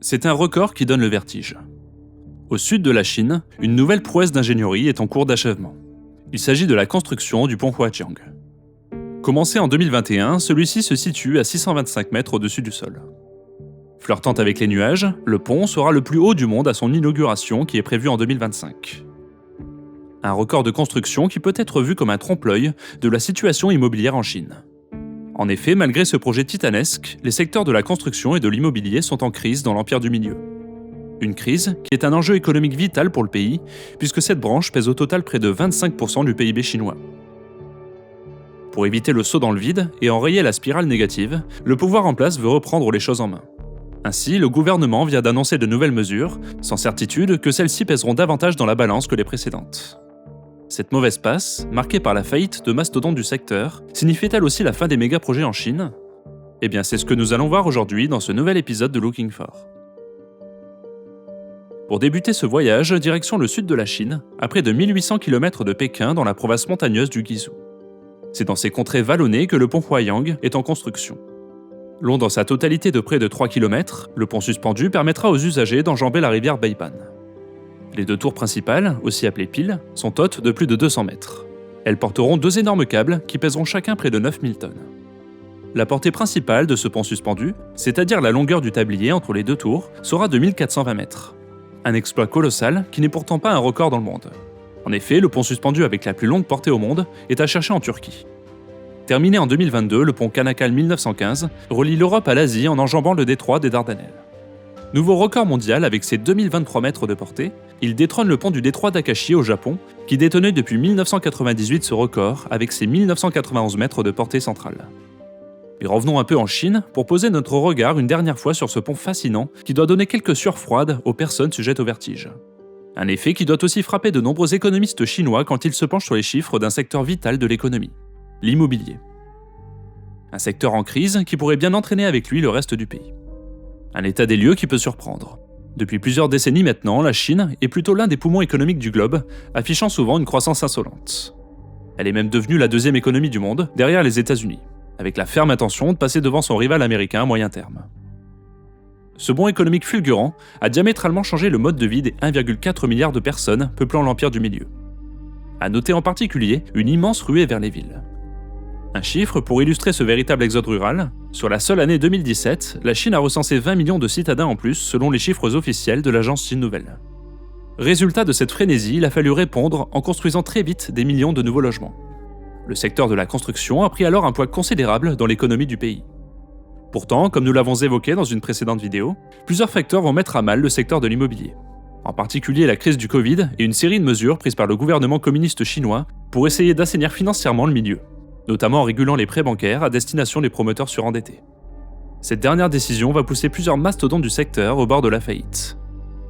c'est un record qui donne le vertige. Au sud de la Chine, une nouvelle prouesse d'ingénierie est en cours d'achèvement. Il s'agit de la construction du pont Huaqiang. Commencé en 2021, celui-ci se situe à 625 mètres au-dessus du sol. Flirtant avec les nuages, le pont sera le plus haut du monde à son inauguration qui est prévue en 2025. Un record de construction qui peut être vu comme un trompe-l'œil de la situation immobilière en Chine. En effet, malgré ce projet titanesque, les secteurs de la construction et de l'immobilier sont en crise dans l'Empire du Milieu. Une crise qui est un enjeu économique vital pour le pays, puisque cette branche pèse au total près de 25% du PIB chinois. Pour éviter le saut dans le vide et enrayer la spirale négative, le pouvoir en place veut reprendre les choses en main. Ainsi, le gouvernement vient d'annoncer de nouvelles mesures, sans certitude que celles-ci pèseront davantage dans la balance que les précédentes. Cette mauvaise passe, marquée par la faillite de mastodontes du secteur, signifie-t-elle aussi la fin des méga-projets en Chine ? Eh bien, c'est ce que nous allons voir aujourd'hui dans ce nouvel épisode de Looking For. Pour débuter ce voyage, direction le sud de la Chine, à près de 1800 km de Pékin dans la province montagneuse du Guizhou. C'est dans ces contrées vallonnées que le pont Huaqiang est en construction. Long dans sa totalité de près de 3 km, le pont suspendu permettra aux usagers d'enjamber la rivière Beipan. Les deux tours principales, aussi appelées piles, sont hautes de plus de 200 mètres. Elles porteront deux énormes câbles qui pèseront chacun près de 9000 tonnes. La portée principale de ce pont suspendu, c'est-à-dire la longueur du tablier entre les deux tours, sera de 1420 mètres. Un exploit colossal qui n'est pourtant pas un record dans le monde. En effet, le pont suspendu avec la plus longue portée au monde est à chercher en Turquie. Terminé en 2022, le pont Kanakal 1915 relie l'Europe à l'Asie en enjambant le détroit des Dardanelles. Nouveau record mondial avec ses 2023 mètres de portée, il détrône le pont du détroit d'Akashi au Japon, qui détenait depuis 1998 ce record avec ses 1991 mètres de portée centrale. Mais revenons un peu en Chine pour poser notre regard une dernière fois sur ce pont fascinant qui doit donner quelques sueurs froides aux personnes sujettes au vertige. Un effet qui doit aussi frapper de nombreux économistes chinois quand ils se penchent sur les chiffres d'un secteur vital de l'économie, l'immobilier. Un secteur en crise qui pourrait bien entraîner avec lui le reste du pays. Un état des lieux qui peut surprendre. Depuis plusieurs décennies maintenant, la Chine est plutôt l'un des poumons économiques du globe, affichant souvent une croissance insolente. Elle est même devenue la deuxième économie du monde, derrière les États-Unis, avec la ferme intention de passer devant son rival américain à moyen terme. Ce bond économique fulgurant a diamétralement changé le mode de vie des 1,4 milliard de personnes peuplant l'Empire du Milieu. À noter en particulier une immense ruée vers les villes. Un chiffre pour illustrer ce véritable exode rural, sur la seule année 2017, la Chine a recensé 20 millions de citadins en plus selon les chiffres officiels de l'agence Chine Nouvelle. Résultat de cette frénésie, il a fallu répondre en construisant très vite des millions de nouveaux logements. Le secteur de la construction a pris alors un poids considérable dans l'économie du pays. Pourtant, comme nous l'avons évoqué dans une précédente vidéo, plusieurs facteurs vont mettre à mal le secteur de l'immobilier. En particulier la crise du Covid et une série de mesures prises par le gouvernement communiste chinois pour essayer d'assainir financièrement le milieu, notamment en régulant les prêts bancaires à destination des promoteurs surendettés. Cette dernière décision va pousser plusieurs mastodontes du secteur au bord de la faillite.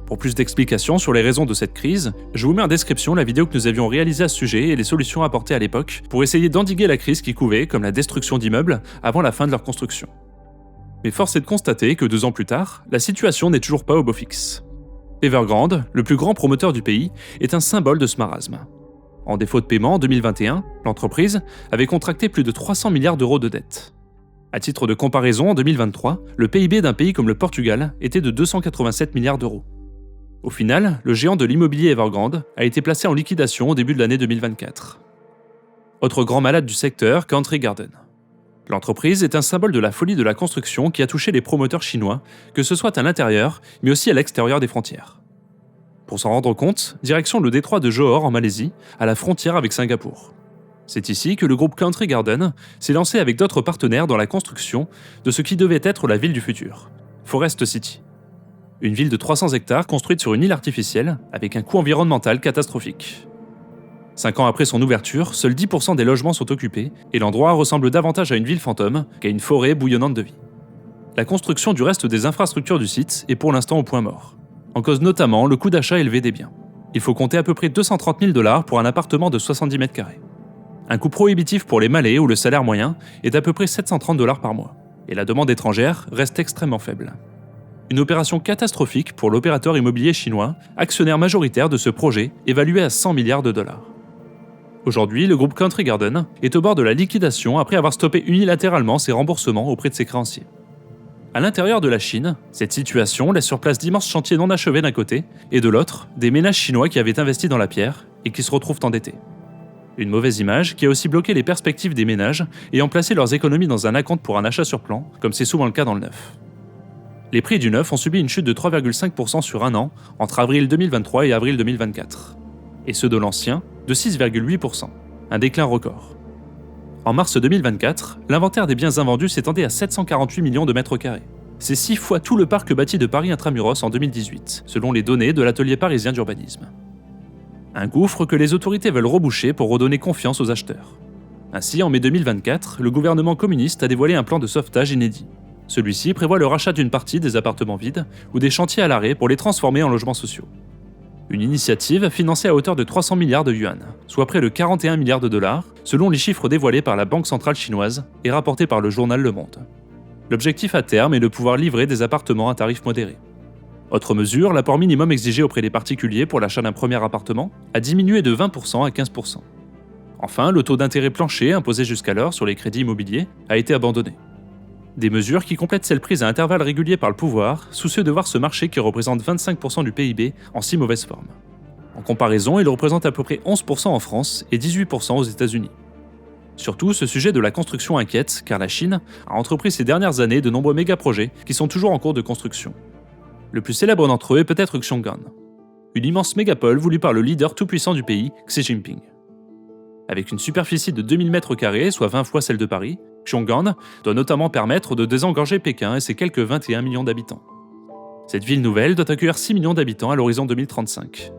Pour plus d'explications sur les raisons de cette crise, je vous mets en description la vidéo que nous avions réalisée à ce sujet et les solutions apportées à l'époque pour essayer d'endiguer la crise qui couvait, comme la destruction d'immeubles, avant la fin de leur construction. Mais force est de constater que 2 ans plus tard, la situation n'est toujours pas au beau fixe. Evergrande, le plus grand promoteur du pays, est un symbole de ce marasme. En défaut de paiement en 2021, l'entreprise avait contracté plus de 300 milliards d'euros de dettes. À titre de comparaison, en 2023, le PIB d'un pays comme le Portugal était de 287 milliards d'euros. Au final, le géant de l'immobilier Evergrande a été placé en liquidation au début de l'année 2024. Autre grand malade du secteur, Country Garden. L'entreprise est un symbole de la folie de la construction qui a touché les promoteurs chinois, que ce soit à l'intérieur, mais aussi à l'extérieur des frontières. Pour s'en rendre compte, direction le détroit de Johor en Malaisie, à la frontière avec Singapour. C'est ici que le groupe Country Garden s'est lancé avec d'autres partenaires dans la construction de ce qui devait être la ville du futur, Forest City. Une ville de 300 hectares construite sur une île artificielle, avec un coût environnemental catastrophique. 5 ans après son ouverture, seuls 10% des logements sont occupés, et l'endroit ressemble davantage à une ville fantôme qu'à une forêt bouillonnante de vie. La construction du reste des infrastructures du site est pour l'instant au point mort. En cause notamment le coût d'achat élevé des biens. Il faut compter à peu près 230 000 $ pour un appartement de 70 mètres carrés. Un coût prohibitif pour les Malais où le salaire moyen est à peu près 730 $ par mois. Et la demande étrangère reste extrêmement faible. Une opération catastrophique pour l'opérateur immobilier chinois, actionnaire majoritaire de ce projet évalué à 100 milliards $. Aujourd'hui, le groupe Country Garden est au bord de la liquidation après avoir stoppé unilatéralement ses remboursements auprès de ses créanciers. À l'intérieur de la Chine, cette situation laisse sur place d'immenses chantiers non achevés d'un côté, et de l'autre, des ménages chinois qui avaient investi dans la pierre et qui se retrouvent endettés. Une mauvaise image qui a aussi bloqué les perspectives des ménages ayant placé leurs économies dans un acompte pour un achat sur plan, comme c'est souvent le cas dans le neuf. Les prix du neuf ont subi une chute de 3,5% sur un an entre avril 2023 et avril 2024, et ceux de l'ancien de 6,8%, un déclin record. En mars 2024, l'inventaire des biens invendus s'étendait à 748 millions de mètres carrés. C'est 6 fois tout le parc bâti de Paris Intramuros en 2018, selon les données de l'atelier parisien d'urbanisme. Un gouffre que les autorités veulent reboucher pour redonner confiance aux acheteurs. Ainsi, en mai 2024, le gouvernement communiste a dévoilé un plan de sauvetage inédit. Celui-ci prévoit le rachat d'une partie des appartements vides ou des chantiers à l'arrêt pour les transformer en logements sociaux. Une initiative financée à hauteur de 300 milliards de yuan, soit près de 41 milliards de dollars, selon les chiffres dévoilés par la Banque centrale chinoise et rapportés par le journal Le Monde. L'objectif à terme est de pouvoir livrer des appartements à tarif modéré. Autre mesure, l'apport minimum exigé auprès des particuliers pour l'achat d'un premier appartement a diminué de 20% à 15%. Enfin, le taux d'intérêt plancher imposé jusqu'alors sur les crédits immobiliers a été abandonné. Des mesures qui complètent celles prises à intervalles réguliers par le pouvoir, soucieux de voir ce marché qui représente 25% du PIB en si mauvaise forme. En comparaison, il représente à peu près 11% en France et 18% aux États-Unis. Surtout, ce sujet de la construction inquiète, car la Chine a entrepris ces dernières années de nombreux méga-projets qui sont toujours en cours de construction. Le plus célèbre d'entre eux est peut-être Xiong'an, une immense mégapole voulue par le leader tout-puissant du pays, Xi Jinping. Avec une superficie de 2000 m², soit 20 fois celle de Paris, Xiong'an doit notamment permettre de désengorger Pékin et ses quelques 21 millions d'habitants. Cette ville nouvelle doit accueillir 6 millions d'habitants à l'horizon 2035.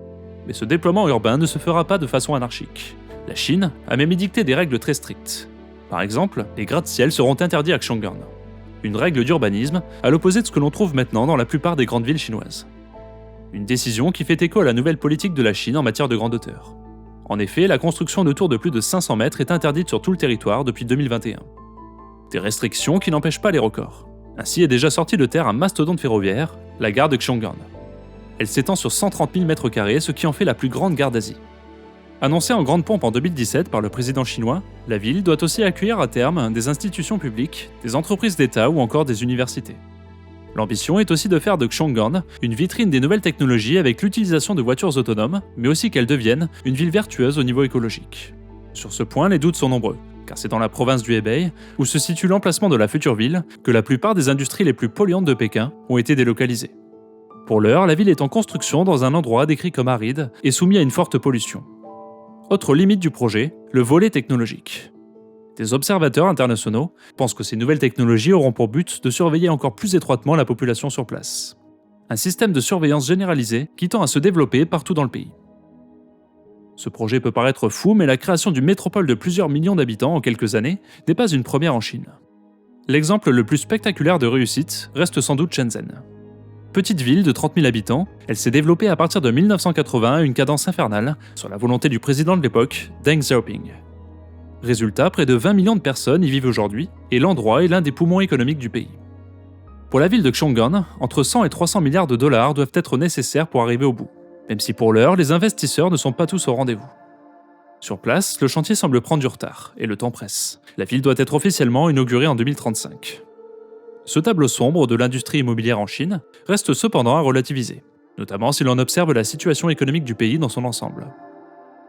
Mais ce déploiement urbain ne se fera pas de façon anarchique. La Chine a même édicté des règles très strictes. Par exemple, les gratte-ciel seront interdits à Xiong'an. Une règle d'urbanisme à l'opposé de ce que l'on trouve maintenant dans la plupart des grandes villes chinoises. Une décision qui fait écho à la nouvelle politique de la Chine en matière de grande hauteur. En effet, la construction de tours de plus de 500 mètres est interdite sur tout le territoire depuis 2021. Des restrictions qui n'empêchent pas les records. Ainsi est déjà sorti de terre un mastodonte ferroviaire, la gare de Xiong'an. Elle s'étend sur 130 000 m², ce qui en fait la plus grande gare d'Asie. Annoncée en grande pompe en 2017 par le président chinois, la ville doit aussi accueillir à terme des institutions publiques, des entreprises d'État ou encore des universités. L'ambition est aussi de faire de Xiong'an une vitrine des nouvelles technologies avec l'utilisation de voitures autonomes, mais aussi qu'elle devienne une ville vertueuse au niveau écologique. Sur ce point, les doutes sont nombreux, car c'est dans la province du Hebei, où se situe l'emplacement de la future ville, que la plupart des industries les plus polluantes de Pékin ont été délocalisées. Pour l'heure, la ville est en construction dans un endroit décrit comme aride et soumis à une forte pollution. Autre limite du projet, le volet technologique. Des observateurs internationaux pensent que ces nouvelles technologies auront pour but de surveiller encore plus étroitement la population sur place. Un système de surveillance généralisé qui tend à se développer partout dans le pays. Ce projet peut paraître fou, mais la création d'une métropole de plusieurs millions d'habitants en quelques années n'est pas une première en Chine. L'exemple le plus spectaculaire de réussite reste sans doute Shenzhen. Petite ville de 30 000 habitants, elle s'est développée à partir de 1980 à une cadence infernale, sur la volonté du président de l'époque, Deng Xiaoping. Résultat, près de 20 millions de personnes y vivent aujourd'hui, et l'endroit est l'un des poumons économiques du pays. Pour la ville de Xiong'an, entre 100 et 300 milliards de dollars doivent être nécessaires pour arriver au bout, même si pour l'heure, les investisseurs ne sont pas tous au rendez-vous. Sur place, le chantier semble prendre du retard, et le temps presse. La ville doit être officiellement inaugurée en 2035. Ce tableau sombre de l'industrie immobilière en Chine reste cependant à relativiser, notamment si l'on observe la situation économique du pays dans son ensemble.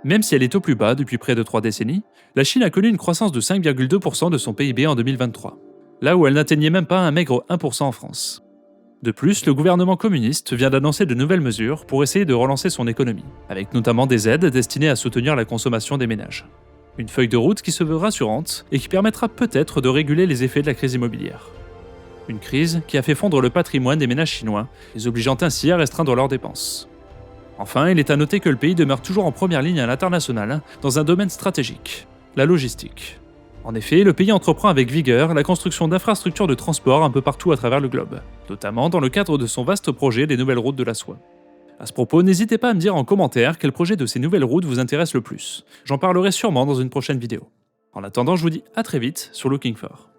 Même si elle est au plus bas depuis près de 3 décennies, la Chine a connu une croissance de 5,2% de son PIB en 2023, là où elle n'atteignait même pas un maigre 1% en France. De plus, le gouvernement communiste vient d'annoncer de nouvelles mesures pour essayer de relancer son économie, avec notamment des aides destinées à soutenir la consommation des ménages. Une feuille de route qui se veut rassurante et qui permettra peut-être de réguler les effets de la crise immobilière. Une crise qui a fait fondre le patrimoine des ménages chinois, les obligeant ainsi à restreindre leurs dépenses. Enfin, il est à noter que le pays demeure toujours en première ligne à l'international dans un domaine stratégique, la logistique. En effet, le pays entreprend avec vigueur la construction d'infrastructures de transport un peu partout à travers le globe, notamment dans le cadre de son vaste projet des nouvelles routes de la soie. À ce propos, n'hésitez pas à me dire en commentaire quel projet de ces nouvelles routes vous intéresse le plus. J'en parlerai sûrement dans une prochaine vidéo. En attendant, je vous dis à très vite sur Looking For.